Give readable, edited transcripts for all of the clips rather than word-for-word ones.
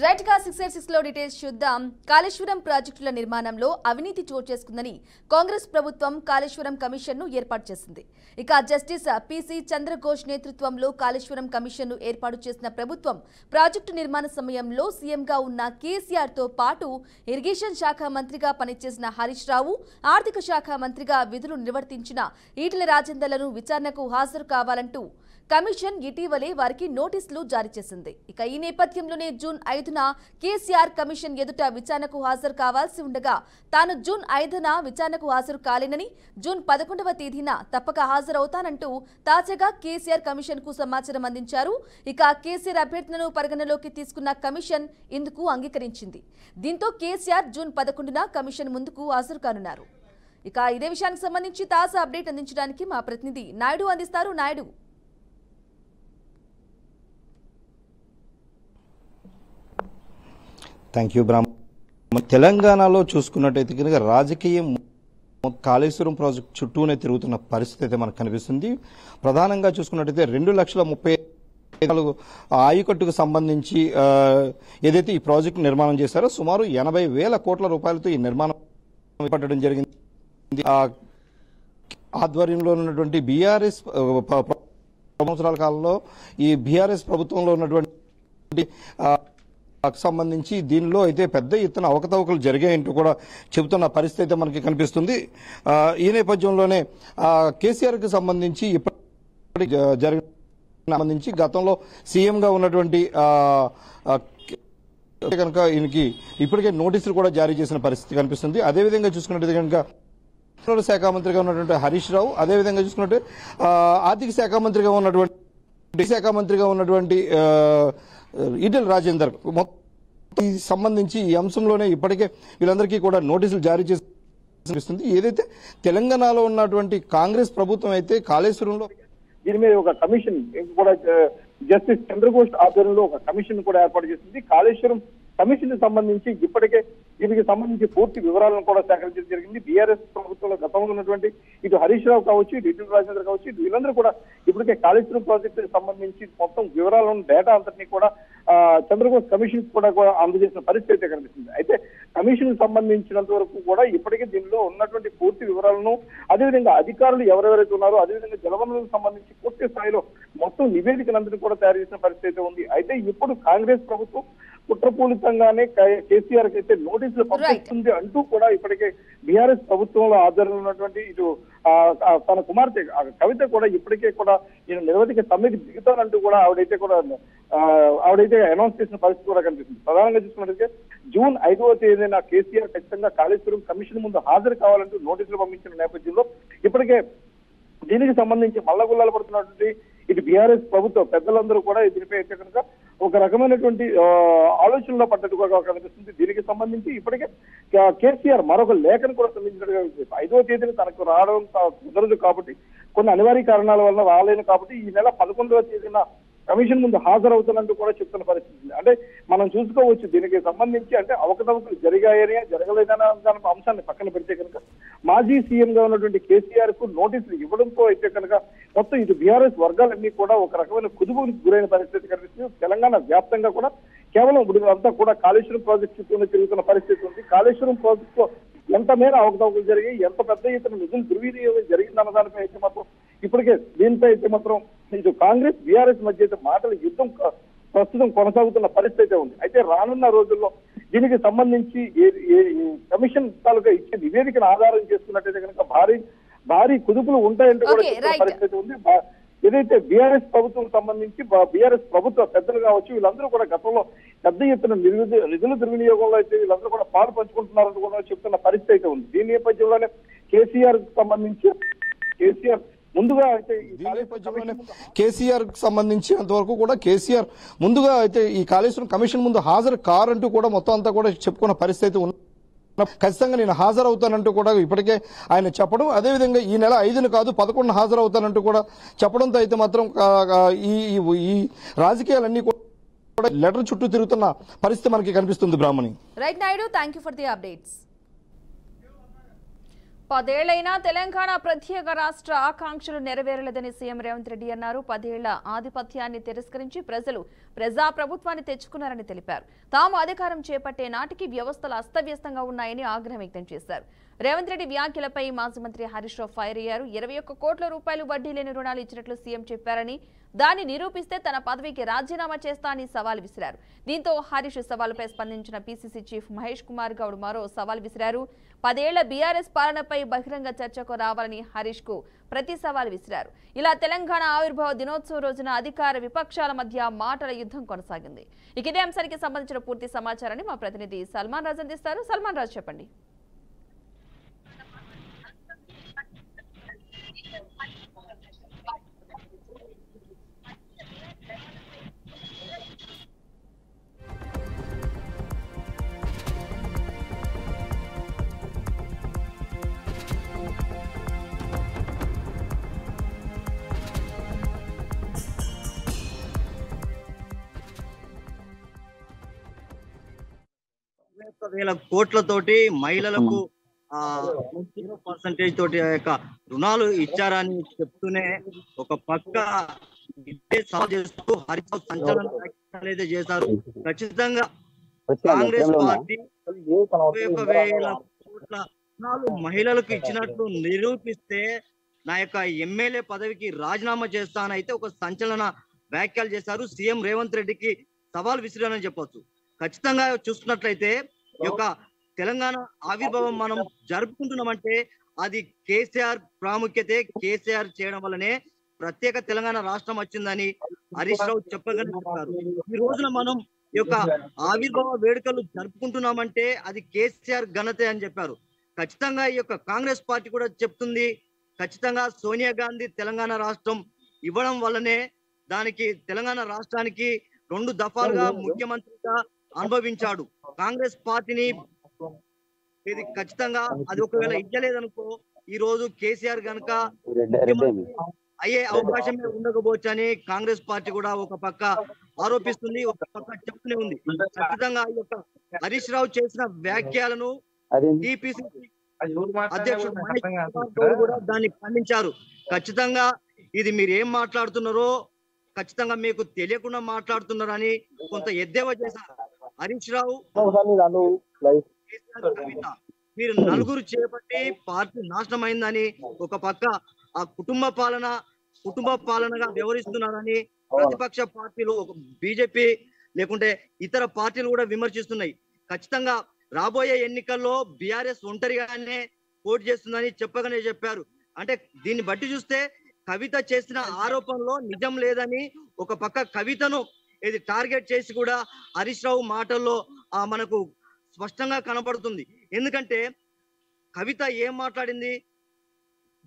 Right గా 686 లో details చూద్దాం. కాళేశ్వరం ప్రాజెక్టుల నిర్మాణంలో అవినీతి చోటు చేసుకుందని కాంగ్రెస్ ప్రభుత్వం కాళేశ్వరం కమిషన్ ను ఏర్పాటు చేసింది. ఇక జస్టిస్ పిసి చంద్రఘోష్ నేతృత్వంలో కాళేశ్వరం కమిషన్ ను ఏర్పాటు చేసిన ప్రభుత్వం ప్రాజెక్టు నిర్మాణ సమయంలో సీఎంగా ఉన్న కేసీఆర్ తో పాటు ఇరిగేషన్ శాఖ మంత్రిగా పనిచేసిన హరీష్ రావు, ఆర్థిక శాఖ మంత్రిగా విధులు నిర్వర్తించిన ఈటెల రాజేందర్లను విచారణకు హాజరు కావాలంటూ కమిషన్ ఇటీవలే వారికి నోటీసులు జారీ చేసింది. ఇక ఈ నేపథ్యంలోనే జూన్ 5న కేసీఆర్ కమిషన్ ఎదుట విచారణకు హాజరు కావాల్సి ఉండగా తాను జూన్ 5న విచారణకు హాజరు కాలేనని, జూన్ 11వ తేదీన తప్పక హాజరవుతానంటూ తాజాగా కేసీఆర్ కమిషన్ కు సమాచారం అందించారు. ఇక కేసీఆర్ అభ్యర్థనను పరిగణలోకి తీసుకున్న కమిషన్ ఇందుకు అంగీకరించింది. దీంతో కేసీఆర్ జూన్ 11న కమిషన్ ముందుకు హాజరు కానున్నారు. ఇక ఇదే విషయానికి సంబంధించి తాజా అప్డేట్ అందించడానికి మా ప్రతినిధి నాయుడు అందిస్తారు. Naidu, thank you Brahman. తెలంగాణలో చూసుకున్నట్టయితే కనుక రాజకీయం కాళేశ్వరం ప్రాజెక్టు చుట్టూనే తిరుగుతున్న పరిస్థితి అయితే మనకు కనిపిస్తుంది. ప్రధానంగా చూసుకున్నట్టయితే 2,34,000 ఆయకట్టుకు సంబంధించి ఏదైతే ఈ ప్రాజెక్టు నిర్మాణం చేశారో సుమారు 80,000 కోట్ల రూపాయలతో ఈ నిర్మాణం చేపట్టడం జరిగింది. ఆధ్వర్యంలో ఉన్నటువంటి బీఆర్ఎస్ సంవత్సరాల కాలంలో ఈ బీఆర్ఎస్ ప్రభుత్వంలో ఉన్నటువంటి సంబంధించి దీనిలో అయితే పెద్ద ఎత్తున అవకతవకలు జరిగాయంటూ కూడా చెబుతున్న పరిస్థితి అయితే మనకి కనిపిస్తుంది. ఈ నేపథ్యంలోనే కేసీఆర్ కి సంబంధించి ఇప్పటి జరిగిన సంబంధించి గతంలో సీఎంగా ఉన్నటువంటి కనుక ఈయనకి ఇప్పటికే నోటీసులు కూడా జారీ చేసిన పరిస్థితి కనిపిస్తుంది. అదేవిధంగా చూసుకున్నట్టు కనుక శాఖ మంత్రిగా ఉన్నటువంటి హరీష్ రావు, అదేవిధంగా చూసుకున్నట్టు ఆర్థిక శాఖ మంత్రిగా ఉన్నటువంటి ఈటెల రాజేందర్ మొత్తం సంబంధించి ఈ అంశంలోనే ఇప్పటికే వీళ్ళందరికీ కూడా నోటీసులు జారీ చేస్తుంది. ఏదైతే తెలంగాణలో ఉన్నటువంటి కాంగ్రెస్ ప్రభుత్వం అయితే కాళేశ్వరంలో దీని మీద ఒక కమిషన్ కూడా జస్టిస్ చంద్రఘోష్ ఆధ్వర్యంలో ఒక కమిషన్ కూడా ఏర్పాటు చేసింది. కాళేశ్వరం కమిషన్ సంబంధించి ఇప్పటికే దీనికి సంబంధించి పూర్తి వివరాలను కూడా సేకరించడం జరిగింది. బీఆర్ఎస్ ప్రభుత్వంలో గతంలో ఉన్నటువంటి ఇటు హరీష్ రావు కావచ్చు, ఇటు ఈటెల రాజేందర్ కావచ్చు, ఇటు వీళ్ళందరూ కూడా ఇప్పటికే కాళేశ్వరం ప్రాజెక్టుకి సంబంధించి మొత్తం వివరాలను, డేటా అంతటినీ కూడా చంద్రఘోష్ కమిషన్ కూడా అందజేసిన పరిస్థితి అయితే కనిపిస్తుంది. అయితే కమిషన్ సంబంధించినంత వరకు కూడా ఇప్పటికే దీనిలో ఉన్నటువంటి పూర్తి వివరాలను, అదేవిధంగా అధికారులు ఎవరెవరైతే ఉన్నారో, అదేవిధంగా జలవనరులకు సంబంధించి పూర్తి స్థాయిలో మొత్తం నివేదికలందరినీ కూడా తయారు చేసిన పరిస్థితి అయితే ఉంది. అయితే ఇప్పుడు కాంగ్రెస్ ప్రభుత్వం కుట్రపూరితంగానే కేసీఆర్ కి అయితే నోటీసులు పంపిస్తుంది అంటూ కూడా ఇప్పటికే బీఆర్ఎస్ ప్రభుత్వంలో ఆధ్వర్యంలో ఉన్నటువంటి ఇటు తన కుమార్తె కవిత కూడా ఇప్పటికే కూడా ఈయన నిరవధిక సమ్మెకి దిగుతానంటూ కూడా ఆవిడైతే అనౌన్స్ చేసిన పరిస్థితి కూడా కనిపిస్తుంది. ప్రధానంగా చూసుకున్నట్లయితే జూన్ 5వ తేదీన కేసీఆర్ ఖచ్చితంగా కాళేశ్వరం కమిషన్ ముందు హాజరు కావాలంటూ నోటీసులు పంపించిన నేపథ్యంలో ఇప్పటికే దీనికి సంబంధించి మల్లగుల్లాలు పడుతున్నటువంటి ఇటు బీఆర్ఎస్ ప్రభుత్వ పెద్దలందరూ కూడా దీనిపై అయితే కనుక ఒక రకమైనటువంటి ఆలోచనలో పడ్డట్టుగా కనిపిస్తుంది. దీనికి సంబంధించి ఇప్పటికే కేసీఆర్ మరొక లేఖను కూడా సంబంధించినట్టుగా 5వ తేదీన తనకు రావడం కుదరదు కాబట్టి, కొన్ని అనివార్య కారణాల వల్ల రాలేను కాబట్టి ఈ నెల 11వ తేదీన కమిషన్ ముందు హాజరవుతానంటూ కూడా చెప్తున్న పరిస్థితి. అంటే మనం చూసుకోవచ్చు దీనికి సంబంధించి అంటే అవకతవకలు జరిగాయని జరగలేదనే అంశాన్ని పక్కన పెడితే కనుక మాజీ సీఎం గా ఉన్నటువంటి కేసీఆర్ కు నోటీసులు ఇవ్వడంతో అయితే కనుక మొత్తం ఇటు బీఆర్ఎస్ వర్గాలన్నీ కూడా ఒక రకమైన కుదుపుకు గురైన పరిస్థితి కనిపిస్తుంది. తెలంగాణ వ్యాప్తంగా కూడా కేవలం ఇప్పుడు అంతా కూడా కాళేశ్వరం ప్రాజెక్టు చుట్టూ తిరుగుతున్న పరిస్థితి ఉంది. కాళేశ్వరం ప్రాజెక్టు లో ఎంత మేర అవకతవకలు జరిగాయి, ఎంత పెద్ద ఎత్తున నిధులు దుర్వినియోగం జరిగిందన్న దానిపై అయితే మాత్రం ఇప్పటికే దీనిపై అయితే మాత్రం ఇటు కాంగ్రెస్ బీఆర్ఎస్ మధ్య అయితే మాటల యుద్ధం ప్రస్తుతం కొనసాగుతున్న పరిస్థితి ఉంది. అయితే రానున్న రోజుల్లో దీనికి సంబంధించి కమిషన్ తాలూకా ఇచ్చే నివేదికను ఆధారం చేసుకున్నట్టయితే కనుక భారీ కుదుపులు ఉంటాయంటూ కూడా చెప్తున్న పరిస్థితి ఉంది. ఏదైతే బీఆర్ఎస్ ప్రభుత్వం సంబంధించి బీఆర్ఎస్ ప్రభుత్వ పెద్దలు కావచ్చు, వీళ్ళందరూ కూడా గతంలో పెద్ద ఎత్తున నిధుల దుర్వినియోగంలో అయితే వీళ్ళందరూ కూడా పాలు పంచుకుంటున్నారంటూ కూడా చెప్తున్న పరిస్థితి అయితే ఉంది. దీని నేపథ్యంలోనే కేసీఆర్ ముందుగా అయితే కేసీఆర్ సంబంధించినంత వరకు కూడా కేసీఆర్ ముందుగా అయితే ఈ కాళేశ్వరం కమిషన్ ముందు హాజరు కారంటూ కూడా మొత్తం అంతా కూడా చెప్పుకున్న పరిస్థితి ఉంది. ఖచ్చితంగా నేను హాజరవుతానంటూ కూడా ఇప్పటికే ఆయన చెప్పడం, అదేవిధంగా ఈ నెల 5ను కాదు 11 హాజరవుతానంటూ కూడా చెప్పడంతో అయితే మాత్రం ఈ రాజకీయాలన్నీ కూడా లెటర్ చుట్టూ తిరుగుతున్న పరిస్థితి మనకి కనిపిస్తుంది. Brahmani. Right Naidu, thank you for the updates. 10 ఏళ్లైనా తెలంగాణ ప్రత్యేక రాష్ట్ర ఆకాంక్షలు నెరవేరలేదని సీఎం రేవంత్ రెడ్డి అన్నారు. 10 ఏళ్ల ఆధిపత్యాన్ని తిరస్కరించి ప్రజలు ప్రజాప్రభుత్వాన్ని తెచ్చుకున్నారని తెలిపారు. తాము అధికారం చేపట్టే నాటికి వ్యవస్థలు అస్తవ్యస్తంగా ఉన్నాయని ఆగ్రహం వ్యక్తం చేశారు. రేవంత్ రెడ్డి వ్యాఖ్యలపై మాజీ మంత్రి హరీష్ రావు ఫైర్ అయ్యారు. 21 కోట్ల రూపాయలు వడ్డీ లేని రుణాలు ఇచ్చినట్లు సీఎం చెప్పారని, దాన్ని నిరూపిస్తే తన పదవికి రాజీనామా చేస్తానని సవాల్ విసిరారు. దీంతో హరీష్ సవాలుపై స్పందించిన పీసీసీ చీఫ్ మహేష్ కుమార్ గౌడ్ మరో సవాల్ విసిరారు. 10 ఏళ్ల బీఆర్ఎస్ పాలనపై బహిరంగ చర్చకు రావాలని హరీష్ కు ప్రతి సవాల్ విసిరారు. ఇలా తెలంగాణ ఆవిర్భావ దినోత్సవం రోజున అధికార విపక్షాల మధ్య మాటల యుద్ధం కొనసాగింది. ఇదే అంశానికి సంబంధించిన పూర్తి సమాచారాన్ని మా ప్రతినిధి సల్మాన్ రాజ్ అందిస్తారు. సల్మాన్ రాజ్, చెప్పండి. వేల కోట్లతోటి మహిళలకు 0% తోటి రుణాలు ఇచ్చారని చెప్తూనే ఒక పక్క ఇదే సవాల్ చేస్తూ హరీష్ రావు సంచలన వ్యాఖ్యలు అయితే చేశారు. ఖచ్చితంగా కాంగ్రెస్ పార్టీ 21,000 కోట్ల రుణాలు మహిళలకు ఇచ్చినట్లు నిరూపిస్తే నా యొక్క ఎమ్మెల్యే పదవికి రాజీనామా చేస్తానైతే ఒక సంచలన వ్యాఖ్యలు చేశారు. సీఎం రేవంత్ రెడ్డికి సవాల్ విసిరానని చెప్పొచ్చు. ఖచ్చితంగా చూసుకున్నట్లయితే ఈ యొక్క తెలంగాణ ఆవిర్భావం మనం జరుపుకుంటున్నామంటే అది కేసీఆర్ ప్రాముఖ్యతే. కేసీఆర్ చేయడం వల్లనే ప్రత్యేక తెలంగాణ రాష్ట్రం వచ్చిందని హరీష్ రావు చెప్పారు. ఈ రోజున మనం ఈ యొక్క ఆవిర్భావ వేడుకలు జరుపుకుంటున్నామంటే అది కేసీఆర్ ఘనతే అని చెప్పారు. ఖచ్చితంగా ఈ యొక్క కాంగ్రెస్ పార్టీ కూడా చెప్తుంది, ఖచ్చితంగా సోనియా గాంధీ తెలంగాణ రాష్ట్రం ఇవ్వడం వల్లనే దానికి తెలంగాణ రాష్ట్రానికి 2 దఫాలుగా ముఖ్యమంత్రిగా అనుభవించాడు. కాంగ్రెస్ పార్టీని ఇది ఖచ్చితంగా అది ఒకవేళ ఇవ్వలేదనుకో ఈ రోజు కేసీఆర్ గనక అయ్యే అవకాశమే ఉండకపోవచ్చు అని కాంగ్రెస్ పార్టీ కూడా ఒక పక్క ఆరోపిస్తుంది, ఒక పక్క చెప్తూనే ఉంది. ఖచ్చితంగా ఈ యొక్క హరీష్ రావు చేసిన వ్యాఖ్యలను టీపీసీసీ అధ్యక్షుడు మహేష్ కుమార్ గౌడ్ కూడా దాన్ని ఖండించారు. ఖచ్చితంగా ఇది మీరు ఏం మాట్లాడుతున్నారో ఖచ్చితంగా మీకు తెలియకుండా మాట్లాడుతున్నారని కొంత ఎద్దేవా చేశారు. హరీష్ రావు, కవిత మీరు నలుగురు చేపట్టి పార్టీ నాశనం అయిందని ఒక పక్క ఆ కుటుంబ పాలనగా వ్యవహరిస్తున్నారని ప్రతిపక్ష పార్టీలు బీజేపీ లేకుంటే ఇతర పార్టీలు కూడా విమర్శిస్తున్నాయి. ఖచ్చితంగా రాబోయే ఎన్నికల్లో బీఆర్ఎస్ ఒంటరిగానే పోటీ చేస్తుందని చెప్పగానే చెప్పారు. అంటే దీన్ని బట్టి చూస్తే కవిత చేసిన ఆరోపణలో నిజం లేదని ఒక పక్క కవితను ఇది టార్గెట్ చేసి కూడా హరీష్ రావు మాటల్లో మనకు స్పష్టంగా కనపడుతుంది. ఎందుకంటే కవిత ఏం మాట్లాడింది,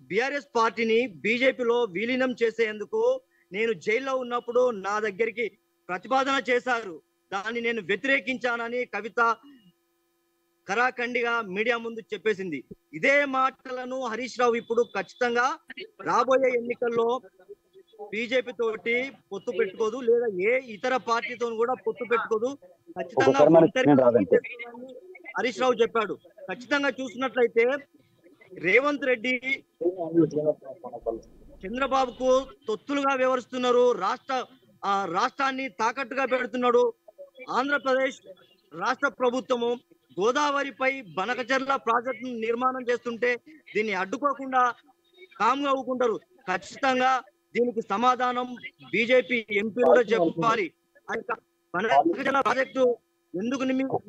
బీఆర్ఎస్ పార్టీని బీజేపీలో విలీనం చేసేందుకు నేను జైల్లో ఉన్నప్పుడు నా దగ్గరికి ప్రతిపాదన చేశారు, దాన్ని నేను వ్యతిరేకించానని కవిత కరాఖండిగా మీడియా ముందు చెప్పేసింది. ఇదే మాటలను హరీష్ రావు ఇప్పుడు ఖచ్చితంగా రాబోయే ఎన్నికల్లో బీజేపీ తోటి పొత్తు పెట్టుకోదు, లేదా ఏ ఇతర పార్టీతో కూడా పొత్తు పెట్టుకోదు, ఖచ్చితంగా హరీష్ రావు చెప్పాడు. ఖచ్చితంగా చూసినట్లయితే రేవంత్ రెడ్డి చంద్రబాబుకు తొత్తులుగా వ్యవహరిస్తున్నారు, రాష్ట్రాన్ని తాకట్టుగా పెడుతున్నాడు. ఆంధ్రప్రదేశ్ రాష్ట్ర ప్రభుత్వము గోదావరిపై బనకచర్ల ప్రాజెక్టు నిర్మాణం చేస్తుంటే దీన్ని అడ్డుకోకుండా కామ్గా ఊకుంటారు. ఖచ్చితంగా దీనికి సమాధానం బీజేపీ ఎంపీ కూడా చెప్పాలి. బనకచర్ల ప్రాజెక్టు ఎందుకు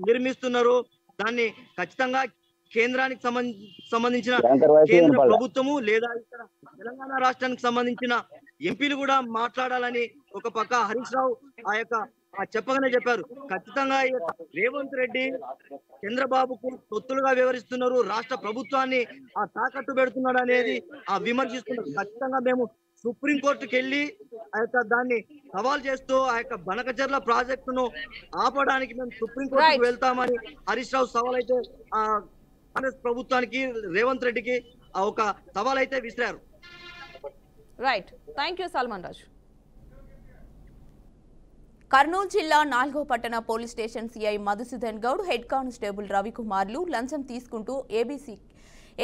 నిర్మిస్తున్నారు, దాన్ని ఖచ్చితంగా కేంద్రానికి సంబంధించిన కేంద్ర ప్రభుత్వము లేదా ఇక్కడ తెలంగాణ రాష్ట్రానికి సంబంధించిన ఎంపీలు కూడా మాట్లాడాలని ఒక పక్క హరీష్ రావు చెప్పగానే చెప్పారు. ఖచ్చితంగా రేవంత్ రెడ్డి చంద్రబాబుకు తొత్తులుగా వ్యవహరిస్తున్నారు, రాష్ట్ర ప్రభుత్వాన్ని తాకట్టు పెడుతున్నాడు అనేది విమర్శిస్తున్నారు. ఖచ్చితంగా మేము సుప్రీంకోర్టుకి వెళ్ళి దాన్ని సవాల్ చేస్తూ బనకచర్ల ప్రాజెక్టును ఆపడానికి మేము సుప్రీంకోర్టుకు వెళ్తామని హరీష్ రావు సవాల్ అయితే కాంగ్రెస్ ప్రభుత్వానికి రేవంత్ రెడ్డికి ఒక సవాల్ అయితే విసిరారు. Right, thank you Salman Raju. Kurnool జిల్లా 4వ పట్టణ police station CI Madhusudan Goud, head constable రవికుమార్లు లంచం తీసుకుంటూ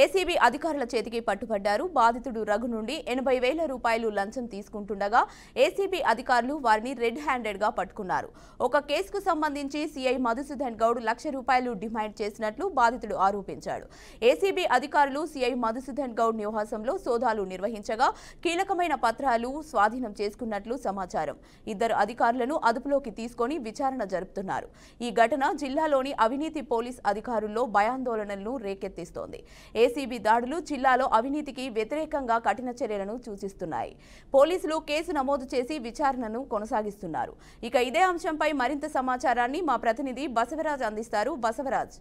ఏసీబీ అధికారుల చేతికి పట్టుబడ్డారు. బాధితుడు రఘు నుండి 80,000 రూపాయలు లంచం తీసుకుంటుండగా ఏసీబీ అధికారులు వారిని రెడ్ హ్యాండెడ్ గా పట్టుకున్నారు. ఒక కేసుకు సంబంధించి సీఐ మధుసూదన్ గౌడ్ ₹1,00,000 డిమాండ్ చేసినట్లు బాధితుడు ఆరోపించాడు. ఏసీబీ అధికారులు సీఐ మధుసూదన్ గౌడ్ నివాసంలో సోదాలు నిర్వహించగా కీలకమైన పత్రాలు స్వాధీనం చేసుకున్నట్లు సమాచారం. ఇద్దరు అధికారులను అదుపులోకి తీసుకొని విచారణ జరుపుతున్నారు. ఈ ఘటన జిల్లాలోని అవినీతి పోలీస్ అధికారుల్లో భయాందోళనలను రేకెత్తిస్తోంది. ఏసీబీ దాడులు జిల్లాలో అవినీతికి వ్యతిరేకంగా కఠిన చర్యలను సూచిస్తున్నాయి. పోలీసులు కేసు నమోదు చేసి విచారణను కొనసాగిస్తున్నారు. ఇక ఇదే అంశంపై మరింత సమాచారాన్ని మా ప్రతినిధి బసవరాజ్ అందిస్తారు. బసవరాజ్.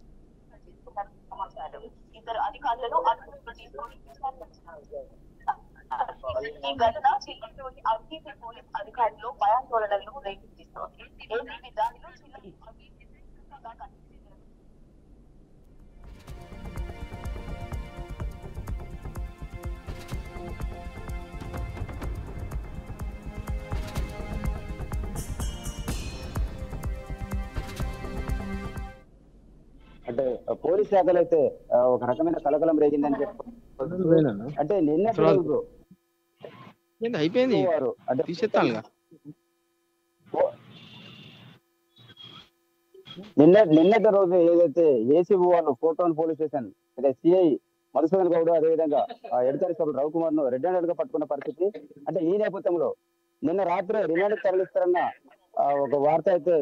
ఈ ఘటన జిల్లాలోని అవినీతి పోలీస్ అధికారులు భయాందోళనలను రేకెత్తిస్తోంది. ఏసీబీ దాడులు జిల్లాలో అంటే పోలీస్ శాఖలు అయితే ఒక రకమైన కలకలం రేగిందని చెప్పి అంటే అయిపోయింది నిన్నటి రోజు ఏదైతే ఏసీబీ వాళ్ళు ఫోటోన్ పోలీస్ స్టేషన్ అంటే సిఐ మధుసూదన్ గౌడ్ అదేవిధంగా ఎడతరి సభ్యుడు రవికుమార్ ను రెడ్ హ్యాండెడ్ గా పట్టుకున్న పరిస్థితి. అంటే ఈ నేపథ్యంలో నిన్న రాత్రి రిమాండ్ తరలిస్తారన్న ఒక వార్త అయితే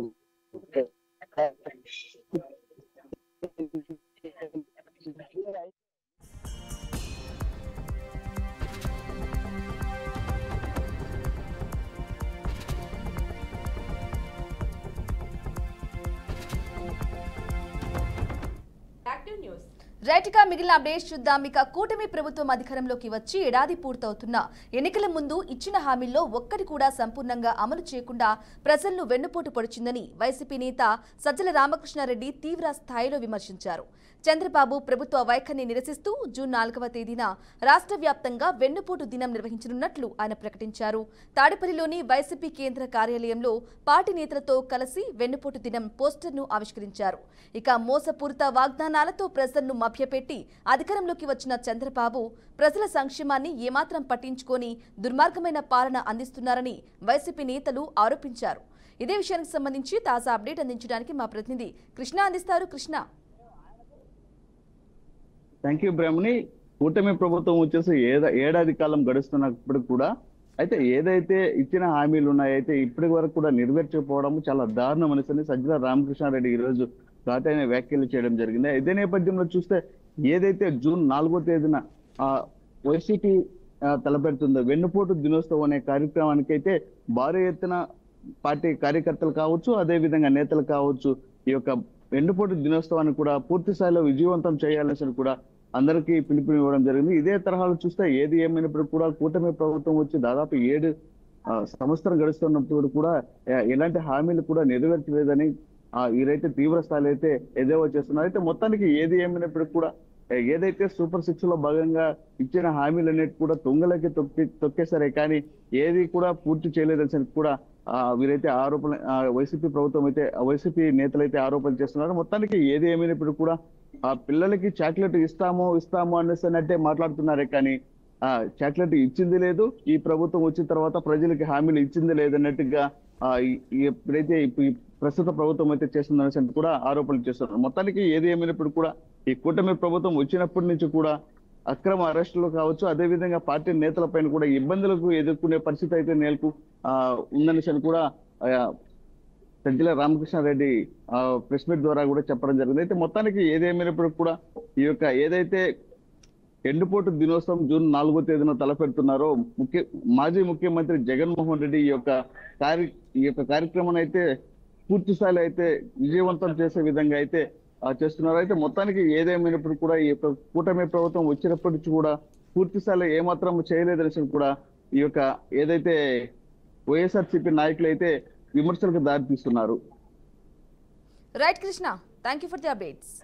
రైట్గా మిగిలిన అప్డేట్స్ చూద్దాం. ఇక కూటమి ప్రభుత్వం అధికారంలోకి వచ్చి ఏడాది పూర్తవుతున్న ఎన్నికల ముందు ఇచ్చిన హామీల్లో ఒక్కటి కూడా సంపూర్ణంగా అమలు చేయకుండా ప్రజలను వెన్నుపోటు పొడిచిందని వైసీపీ నేత సజ్జల రామకృష్ణారెడ్డి తీవ్ర స్థాయిలో విమర్శించారు. చంద్రబాబు ప్రభుత్వ వైఖరిని నిరసిస్తూ జూన్ 4వ తేదీన రాష్ట్ర వ్యాప్తంగా వెన్నుపోటు దినం నిర్వహించనున్నట్లు ఆయన ప్రకటించారు. తాడేపల్లిలోని వైసీపీ కేంద్ర కార్యాలయంలో పార్టీ నేతలతో కలిసి వెన్నుపోటు దినం పోస్టర్ను ఆవిష్కరించారు. ఇక మోసపూరిత వాగ్దానాలతో ప్రజలను మభ్యపెట్టి అధికారంలోకి వచ్చిన చంద్రబాబు ప్రజల సంక్షేమాన్ని ఏమాత్రం పట్టించుకొని దుర్మార్గమైన పాలన అందిస్తున్నారని వైసీపీ నేతలు ఆరోపించారు. ఇదే విషయానికి సంబంధించి తాజా అప్డేట్ అందించడానికి మా ప్రతినిధి కృష్ణ అందిస్తారు. కృష్ణ. థ్యాంక్ యూ బ్రహ్మణి. కూటమి ప్రభుత్వం వచ్చేసి ఏడాది కాలం గడుస్తున్నప్పుడు కూడా అయితే ఏదైతే ఇచ్చిన హామీలు ఉన్నాయో అయితే ఇప్పటి వరకు కూడా నెరవేర్చకపోవడం చాలా దారుణం అనేసి సజ్జల రామకృష్ణారెడ్డి ఈ రోజు ఘాటైన వ్యాఖ్యలు చేయడం జరిగింది. ఇదే నేపథ్యంలో చూస్తే ఏదైతే జూన్ 4వ తేదీన వైసీపీ తలపెడుతుందో వెన్నుపోటు దినోత్సవం అనే కార్యక్రమానికి అయితే భారీ ఎత్తున పార్టీ కార్యకర్తలు కావచ్చు, అదే విధంగా నేతలు కావచ్చు, ఈ యొక్క వెన్నుపోటు దినోత్సవాన్ని కూడా పూర్తి స్థాయిలో విజయవంతం చేయాలని కూడా అందరికీ పిలుపునివ్వడం జరిగింది. ఇదే తరహాలో చూస్తే ఏది ఏమైనప్పుడు కూడా కూటమి ప్రభుత్వం వచ్చి దాదాపు 7 సంవత్సరం గడుస్తున్నప్పుడు కూడా ఎలాంటి హామీలు కూడా నెరవేర్చలేదని వీరైతే తీవ్ర స్థాయిలో అయితే ఎదేవో చేస్తున్నారు. అయితే మొత్తానికి ఏది ఏమైనప్పుడు కూడా ఏదైతే సూపర్ 6 లో భాగంగా ఇచ్చిన హామీలు అనేవి కూడా తొంగలకి తొక్కేసరే కానీ ఏది కూడా పూర్తి చేయలేదని కూడా వీరైతే ఆరోపణ వైసీపీ ప్రభుత్వం అయితే వైసీపీ నేతలు అయితే ఆరోపణలు చేస్తున్నారు. మొత్తానికి ఏది ఏమైనప్పుడు కూడా పిల్లలకి చాక్లెట్ ఇస్తాము అనేసి మాట్లాడుతున్నారే కానీ చాక్లెట్ ఇచ్చింది లేదు. ఈ ప్రభుత్వం వచ్చిన తర్వాత ప్రజలకి హామీలు ఇచ్చింది లేదన్నట్టుగా ఎప్పుడైతే ప్రస్తుత ప్రభుత్వం అయితే చేస్తుందనేసి కూడా ఆరోపణలు చేస్తున్నారు. మొత్తానికి ఏది ఏమైనప్పుడు కూడా ఈ కూటమి ప్రభుత్వం వచ్చినప్పటి నుంచి కూడా అక్రమ అరెస్టులు కావచ్చు, అదే విధంగా పార్టీ నేతల పైన కూడా ఇబ్బందులకు ఎదుర్కొనే పరిస్థితి అయితే ఉందనేసి కూడా సజ్జల రామకృష్ణారెడ్డి ప్రెస్ మీట్ ద్వారా కూడా చెప్పడం జరిగింది. అయితే మొత్తానికి ఏదేమైనప్పుడు కూడా ఈ యొక్క ఏదైతే ఎండుపోటు దినోత్సవం జూన్ 4వ తేదీన తలపెడుతున్నారో మాజీ ముఖ్యమంత్రి జగన్మోహన్ రెడ్డి ఈ యొక్క కార్యక్రమాన్ని అయితే పూర్తి స్థాయిలో అయితే విజయవంతం చేసే విధంగా అయితే చేస్తున్నారు. అయితే మొత్తానికి ఏదేమైనప్పుడు కూడా ఈ యొక్క కూటమి ప్రభుత్వం వచ్చినప్పటి నుంచి కూడా పూర్తి స్థాయిలో ఏమాత్రం చేయలేదని కూడా ఈ యొక్క ఏదైతే వైఎస్ఆర్సీపీ నాయకులు అయితే విమర్శలకు దారితీస్తున్నారు. Right Krishna, thank you for the updates.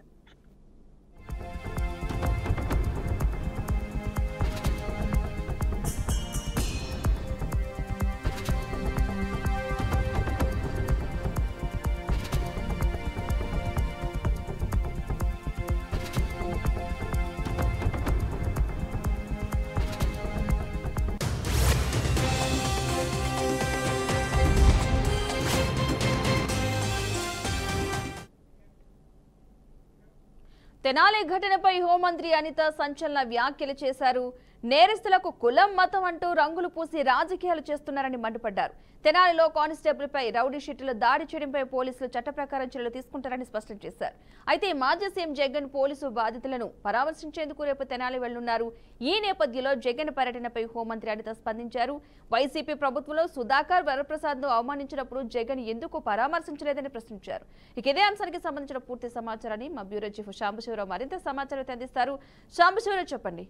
Tenali ఘటనపై హోంమంత్రి అనిత సంచలన వ్యాఖ్యలు చేశారు. నేరస్తులకు కులం మతం అంటూ రంగులు పూసి రాజకీయాలు చేస్తున్నారని మండిపడ్డారు. తెనాలిలో కానిస్టేబుల్పై రౌడీ షీటులు దాడి చేయడంపై పోలీసులు చట్ట ప్రకారం చర్యలు తీసుకుంటారని స్పష్టం చేశారు. అయితే మాజీ సీఎం జగన్ పోలీసు బాధితులను పరామర్శించేందుకు రేపు తెనాలి వెళ్లున్నారు. ఈ నేపథ్యంలో జగన్ పర్యటనపై హోంమంత్రి అనిత స్పందించారు. వైసీపీ ప్రభుత్వంలో సుధాకర్ వరప్రసాద్ను అవమానించినప్పుడు జగన్ ఎందుకు పరామర్శించలేదని ప్రశ్నించారు. ఇదే అంశానికి సంబంధించిన పూర్తి సమాచారాన్ని మా బ్యూరో చీఫ్ శాంబశివరావు మరింత సమాచారం అందిస్తారు. శాంబశివరావు చెప్పండి.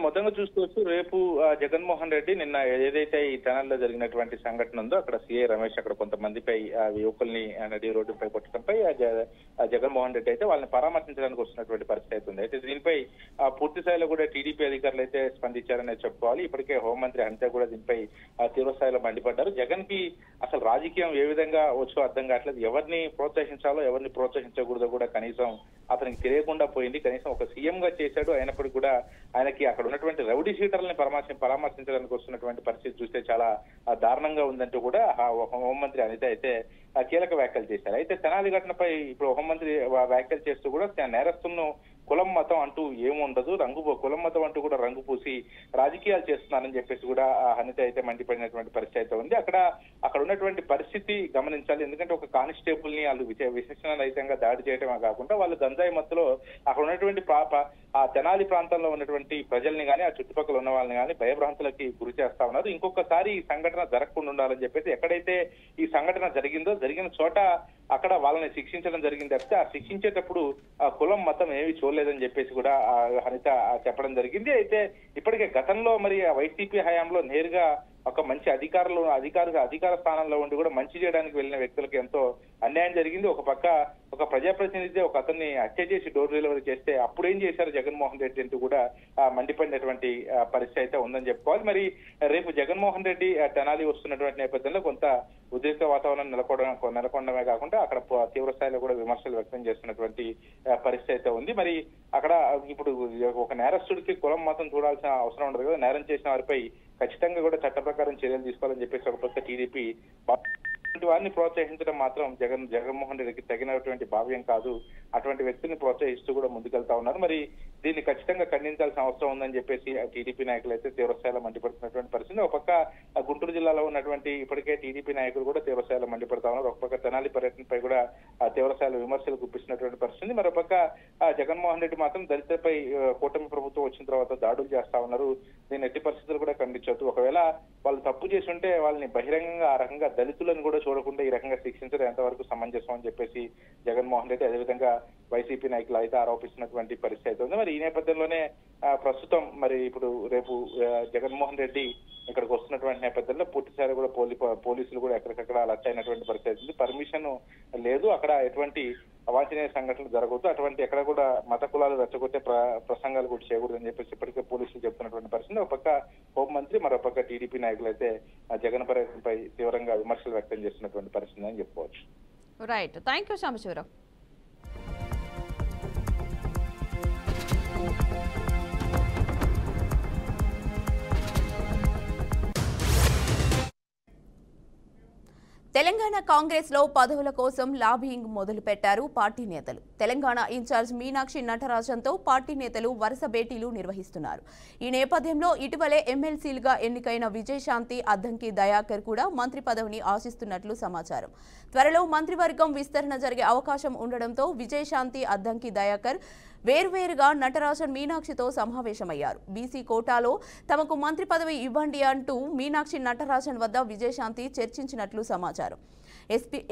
మొత్తంగా చూసుకోవచ్చు, రేపు జగన్మోహన్ రెడ్డి నిన్న ఏదైతే ఈ తెనాలిలో జరిగినటువంటి సంఘటన ఉందో అక్కడ సీఐ రమేష్ అక్కడ కొంతమందిపై యువకుల్ని నడి రోడ్డుపై కొట్టడంపై జగన్మోహన్ రెడ్డి అయితే వాళ్ళని పరామర్శించడానికి వస్తున్నటువంటి పరిస్థితి అవుతుంది. అయితే దీనిపై పూర్తి స్థాయిలో కూడా టీడీపీ అధికారులు అయితే స్పందించారనే చెప్పుకోవాలి. ఇప్పటికే హోంమంత్రి అనిత కూడా దీనిపై తీవ్ర స్థాయిలో మండిపడ్డారు. జగన్ కి అసలు రాజకీయం ఏ విధంగా వచ్చో అర్థం కావట్లేదు. ఎవరిని ప్రోత్సహించాలో ఎవరిని ప్రోత్సహించకూడదో కూడా కనీసం అతనికి తెలియకుండా పోయింది. కనీసం ఒక సీఎం గా చేశాడు, అయినప్పటికీ కూడా ఆయనకి అక్కడ ఉన్నటువంటి రౌడీ షీటర్లని పరామర్శించడానికి వస్తున్నటువంటి పరిస్థితి చూస్తే చాలా దారుణంగా ఉందంటూ కూడా హోంమంత్రి అనిత అయితే కీలక వ్యాఖ్యలు చేశారు. అయితే తెనాలి ఘటనపై ఇప్పుడు హోంమంత్రి వ్యాఖ్యలు చేస్తూ కూడా నేరస్తులను కులం మతం అంటూ ఏముండదు, కులం మతం అంటూ కూడా రంగు పూసి రాజకీయాలు చేస్తున్నారని చెప్పేసి కూడా అనిత అయితే మండిపడినటువంటి పరిస్థితి అయితే ఉంది. అక్కడ ఉన్నటువంటి పరిస్థితి గమనించాలి. ఎందుకంటే ఒక కానిస్టేబుల్ ని వాళ్ళు విశేషణ రహితంగా దాడి చేయడమే కాకుండా వాళ్ళు గంజాయి మత్తులో అక్కడ ఉన్నటువంటి ఆ తెనాలి ప్రాంతంలో ఉన్నటువంటి ప్రజల్ని కానీ ఆ చుట్టుపక్కల ఉన్న వాళ్ళని కానీ భయభ్రాంతులకి గురి చేస్తా ఉన్నారు. ఇంకొకసారి ఈ సంఘటన జరగకుండా ఉండాలని చెప్పేసి ఎక్కడైతే ఈ సంఘటన జరిగిన చోట అక్కడ వాళ్ళని శిక్షించడం జరిగింది తప్పితే ఆ శిక్షించేటప్పుడు కులం మతం ఏమి చూడలేదని చెప్పేసి కూడా అనిత చెప్పడం జరిగింది. అయితే ఇప్పటికే గతంలో మరి వైసీపీ హయాంలో నేరుగా ఒక మంచి అధికార స్థానంలో ఉండి కూడా మంచి చేయడానికి వెళ్ళిన వ్యక్తులకు ఎంతో అన్యాయం జరిగింది. ఒక పక్క ఒక ప్రజాప్రతినిధి ఒక అతన్ని హత్య చేసి డోర్ డెలివరీ చేస్తే అప్పుడు ఏం చేశారు జగన్మోహన్ రెడ్డి అంటూ కూడా మండిపడినటువంటి పరిస్థితి అయితే ఉందని చెప్పుకోవాలి. మరి రేపు జగన్మోహన్ రెడ్డి తెనాలి వస్తున్నటువంటి నేపథ్యంలో కొంత ఉద్రిక్త వాతావరణం నెలకొనడమే కాకుండా అక్కడ తీవ్ర స్థాయిలో కూడా విమర్శలు వ్యక్తం చేస్తున్నటువంటి పరిస్థితి అయితే ఉంది. మరి అక్కడ ఇప్పుడు ఒక నేరస్తుడికి కులం మతం చూడాల్సిన అవసరం ఉండదు కదా. నేరం చేసిన వారిపై ఖచ్చితంగా కూడా చట్ట ప్రకారం చర్యలు తీసుకోవాలని చెప్పేసి ఒక పక్క టీడీపీ వారిని ప్రోత్సహించడం మాత్రం జగన్మోహన్ రెడ్డికి తగినటువంటి భావ్యం కాదు. అటువంటి వ్యక్తిని ప్రోత్సహిస్తూ కూడా ముందుకెళ్తా ఉన్నారు. మరి దీన్ని ఖచ్చితంగా ఖండించాల్సిన అవసరం ఉందని చెప్పేసి టీడీపీ నాయకులు అయితే తీవ్రస్థాయిలో మండిపడుతున్నటువంటి పరిస్థితి. ఒక పక్క గుంటూరు జిల్లాలో ఉన్నటువంటి ఇప్పటికే టీడీపీ నాయకులు కూడా తీవ్రస్థాయిలో మండిపడతా ఉన్నారు. ఒక పక్క తెనాలి పర్యటనపై కూడా తీవ్రస్థాయిలో విమర్శలు గుప్పిస్తున్నటువంటి పరిస్థితి. మరోపక్క జగన్మోహన్ రెడ్డి మాత్రం దళితులపై కూటమి ప్రభుత్వం వచ్చిన తర్వాత దాడులు చేస్తా ఉన్నారు. దీన్ని ఎట్టి పరిస్థితులు కూడా ఖండించవద్దు. ఒకవేళ వాళ్ళు తప్పు చేసి ఉంటే వాళ్ళని బహిరంగంగా ఆ రకంగా దళితులను కూడా చూడకుండా ఈ రకంగా శిక్షించడం ఎంతవరకు సమంజసం అని చెప్పేసి జగన్మోహన్ రెడ్డి అదేవిధంగా వైసీపీ నాయకులు అయితే ఆరోపిస్తున్నటువంటి పరిస్థితి అయితే ఉంది. మరి ఈ నేపథ్యంలోనే ప్రస్తుతం మరి ఇప్పుడు రేపు జగన్మోహన్ రెడ్డి ఇక్కడికి వస్తున్నటువంటి నేపథ్యంలో పూర్తిసారి కూడా పోలీసులు కూడా ఎక్కడికక్కడ అలర్ట్ అయినటువంటి పరిస్థితి ఉంది. పర్మిషన్ లేదు, అక్కడ ఎటువంటి అవాంఛనీయ సంఘటనలు జరగవద్దు, అటువంటి ఎక్కడ కూడా మత కులాలు రెచ్చగొట్టే ప్రసంగాలు కూడా చేయకూడదని చెప్పేసి ఇప్పటికే పోలీసులు చెప్తున్నటువంటి పరిస్థితి. ఒక పక్క హోంమంత్రి మరొక టీడీపీ నాయకులు అయితే జగన్ పర్యటనపై తీవ్రంగా విమర్శలు వ్యక్తం చేస్తున్నటువంటి పరిస్థితి అని చెప్పుకోవచ్చు. Right, thank you Sambasivarao. Telangana Congress లో పదవుల కోసం లాబియింగ్ మొదలు పెట్టారు పార్టీ నేతలు. తెలంగాణ ఇన్ఛార్జ్ మీనాక్షి నటరాజన్తో పార్టీ నేతలు వరుస భేటీలు నిర్వహిస్తున్నారు. ఈ నేపథ్యంలో ఇటీవలే ఎమ్మెల్సీలుగా ఎన్నికైన విజయశాంతి, అద్దంకి దయాకర్ కూడా మంత్రి పదవిని ఆశిస్తున్నట్లు సమాచారం. త్వరలో మంత్రివర్గం విస్తరణ జరిగే అవకాశం ఉండడంతో విజయశాంతి, అద్దంకి దయాకర్ వేర్వేరుగా నటరాజన్, మీనాక్షితో సమావేశమయ్యారు. బీసీ కోటాలో తమకు మంత్రి పదవి ఇవ్వండి అంటూ మీనాక్షి నటరాజన్ వద్ద విజయశాంతి చర్చించినట్లు సమాచారం.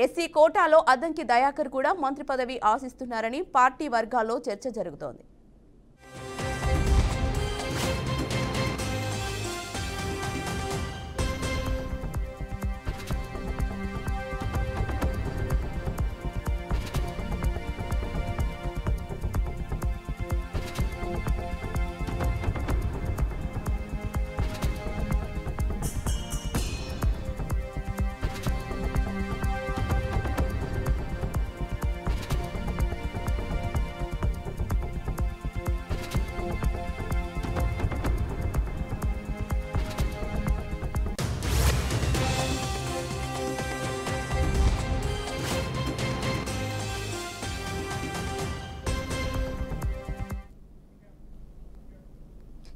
ఎస్సీ కోటాలో అద్దంకి దయాకర్ కూడా మంత్రి పదవి ఆశిస్తున్నారని పార్టీ వర్గాల్లో చర్చ జరుగుతోంది.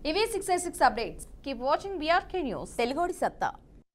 ఇవి 686 updates. Keep watching BRK news. తెలుగోడి సత్తా.